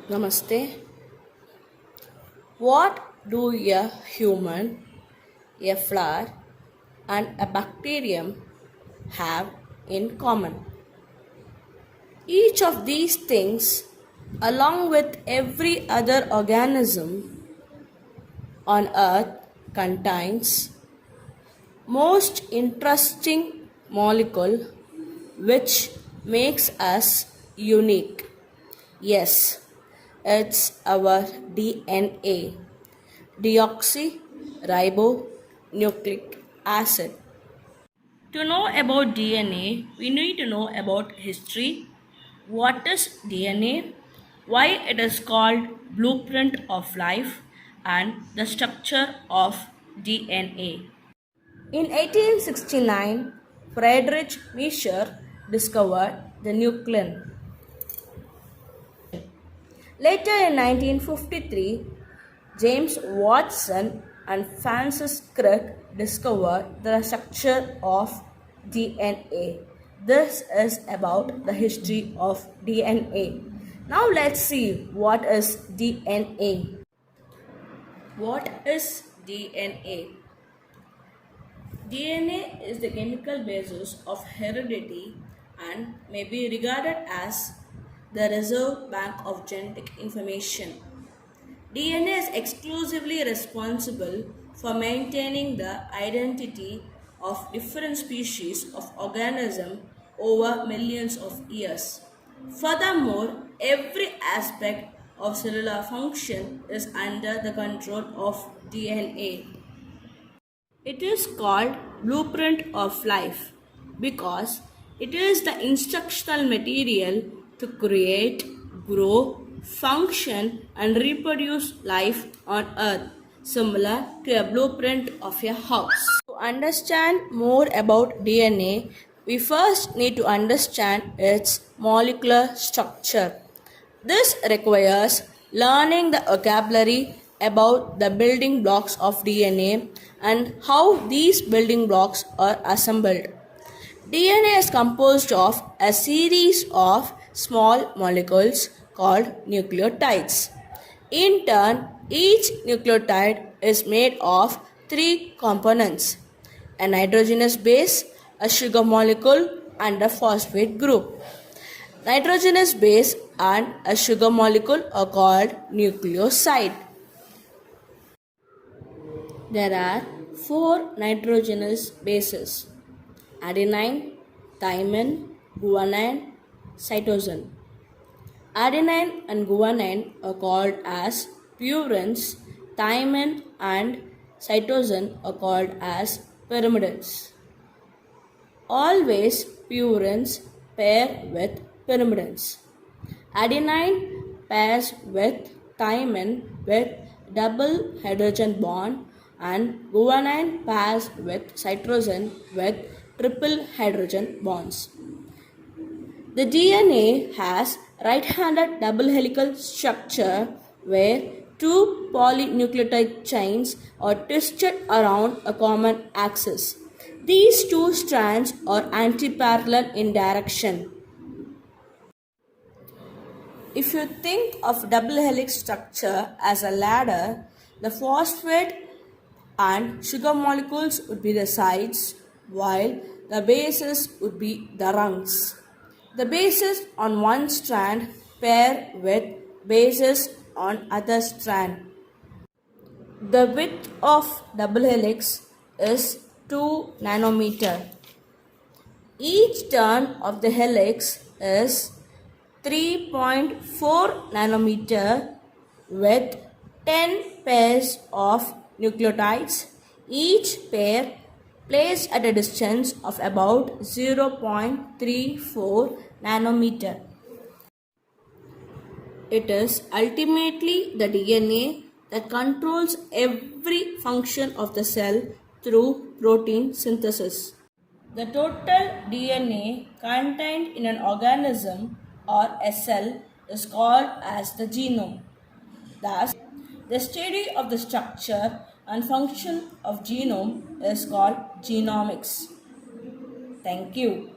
Namaste. What do a human, a flower, and a bacterium have in common? Each of these things, along with every other organism on earth, contains most interesting molecule which makes us unique. Yes, it's our DNA, deoxyribonucleic acid. To know about DNA, we need to know about history. What is DNA? Why it is called blueprint of life and the structure of DNA. In 1869, Friedrich Miescher discovered the nucleon. Later in 1953, James Watson and Francis Crick discovered the structure of DNA. This is about the history of DNA. Now let's see what is DNA. What is DNA? DNA is the chemical basis of heredity and may be regarded as the reserve bank of genetic information. DNA is exclusively responsible for maintaining the identity of different species of organism over millions of years. Furthermore, every aspect of cellular function is under the control of DNA. It is called blueprint of life because it is the instructional material to create, grow, function, and reproduce life on earth, similar to a blueprint of a house. To understand more about DNA, we first need to understand its molecular structure. This requires learning the vocabulary about the building blocks of DNA and how these building blocks are assembled. DNA is composed of a series of small molecules called nucleotides. In turn, each nucleotide is made of three components: a nitrogenous base, a sugar molecule, and a phosphate group. Nitrogenous base and a sugar molecule are called nucleoside. There are four nitrogenous bases: adenine, thymine, guanine, cytosine. Adenine and guanine are called as purines, thymine and cytosine are called as pyrimidines. Always purines pair with pyrimidines. Adenine pairs with thymine with double hydrogen bond and guanine pairs with cytosine with triple hydrogen bonds. The DNA has right-handed double helical structure where two polynucleotide chains are twisted around a common axis. These two strands are antiparallel in direction. If you think of double helix structure as a ladder, the phosphate and sugar molecules would be the sides, while the bases would be the rungs. The bases on one strand pair with bases on other strand. The width of double helix is 2 nanometer. Each turn of the helix is 3.4 nanometer with 10 pairs of nucleotides, each pair placed at a distance of about 0.34 nanometer. It is ultimately the DNA that controls every function of the cell through protein synthesis. The total DNA contained in an organism or a cell is called as the genome. Thus, the study of the structure and function of genome is called genomics. Thank you.